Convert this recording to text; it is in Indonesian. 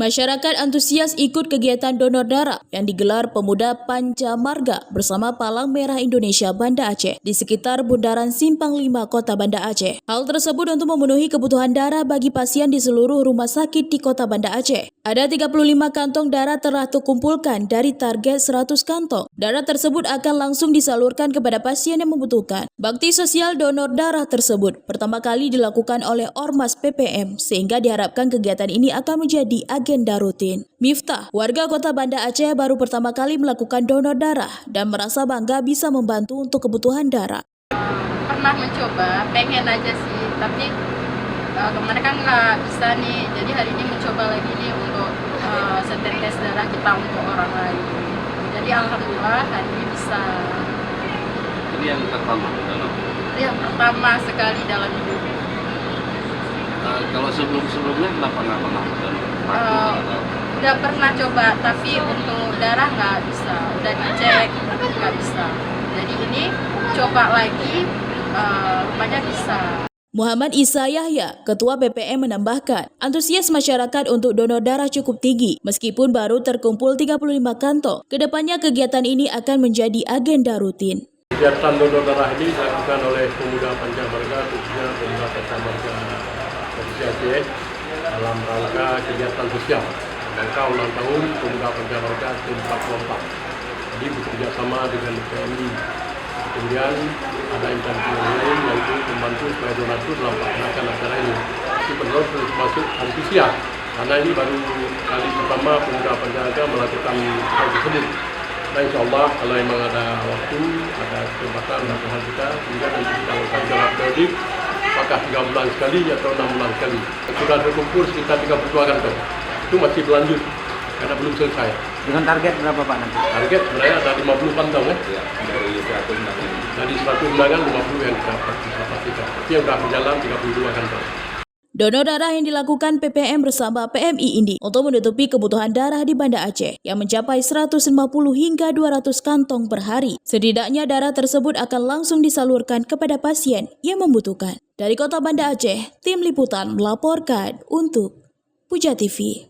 Masyarakat antusias ikut kegiatan donor darah yang digelar Pemuda Panca Marga bersama Palang Merah Indonesia Banda Aceh di sekitar Bundaran Simpang 5 Kota Banda Aceh. Hal tersebut untuk memenuhi kebutuhan darah bagi pasien di seluruh rumah sakit di Kota Banda Aceh. Ada 35 kantong darah telah terkumpulkan dari target 100 kantong. Darah tersebut akan langsung disalurkan kepada pasien yang membutuhkan. Bakti sosial donor darah tersebut pertama kali dilakukan oleh Ormas PPM sehingga diharapkan kegiatan ini akan menjadi agenda rutin. Miftah, warga Kota Banda Aceh baru pertama kali melakukan donor darah dan merasa bangga bisa membantu untuk kebutuhan darah. Pernah mencoba, pengen aja sih, tapi kemarin kan nggak bisa nih, jadi hari ini mencoba lagi nih untuk setetes darah kita untuk orang lain. Jadi alhamdulillah hari ini bisa. Ini yang pertama dalam? Yang pertama sekali dalam hidup. Kalau sebelumnya kenapa nggak pernah donor? Udah pernah coba, tapi untuk darah nggak bisa, udah dicek nggak bisa. Jadi ini coba lagi, rupanya bisa. Muhammad Isa Yahya, Ketua BPM menambahkan, antusias masyarakat untuk donor darah cukup tinggi, meskipun baru terkumpul 35 kantong. Kedepannya kegiatan ini akan menjadi agenda rutin. Kegiatan donor darah ini dilakukan oleh Pemuda Panca Marga, khususnya Pemuda Panca Marga Provinsi Aceh, dalam rangka kegiatan sosial, rangka ulang tahun Pemuda Panca Marga ke-44. Jadi bekerja sama dengan PMI. Kemudian ada instansi lain yaitu membantu supaya donatur dalam pelaksanaan acara ini. Itu perlu termasuk antusias karena ini baru kali pertama Pemuda Panca Marga melakukan hal tersebut. Nah, insya Allah kalau memang ada waktu, ada kesempatan lakukan kita, sehingga nanti kita lakukan secara periodik, apakah 3 bulan sekali atau 6 bulan sekali. Sudah terkumpul sekitar 32 kantong. Itu masih berlanjut karena belum selesai. Dengan target berapa Pak nanti? Target sebenarnya ada 50 kantong ya. Dari 100 undangan. Dari 100 undangan 50 yang kita pastikan. Tapi yang sudah berjalan 32 kantong. Donor darah yang dilakukan PPM bersama PMI ini untuk menutupi kebutuhan darah di Banda Aceh yang mencapai 150 hingga 200 kantong per hari. Setidaknya darah tersebut akan langsung disalurkan kepada pasien yang membutuhkan. Dari Kota Banda Aceh, tim liputan melaporkan untuk Puja TV.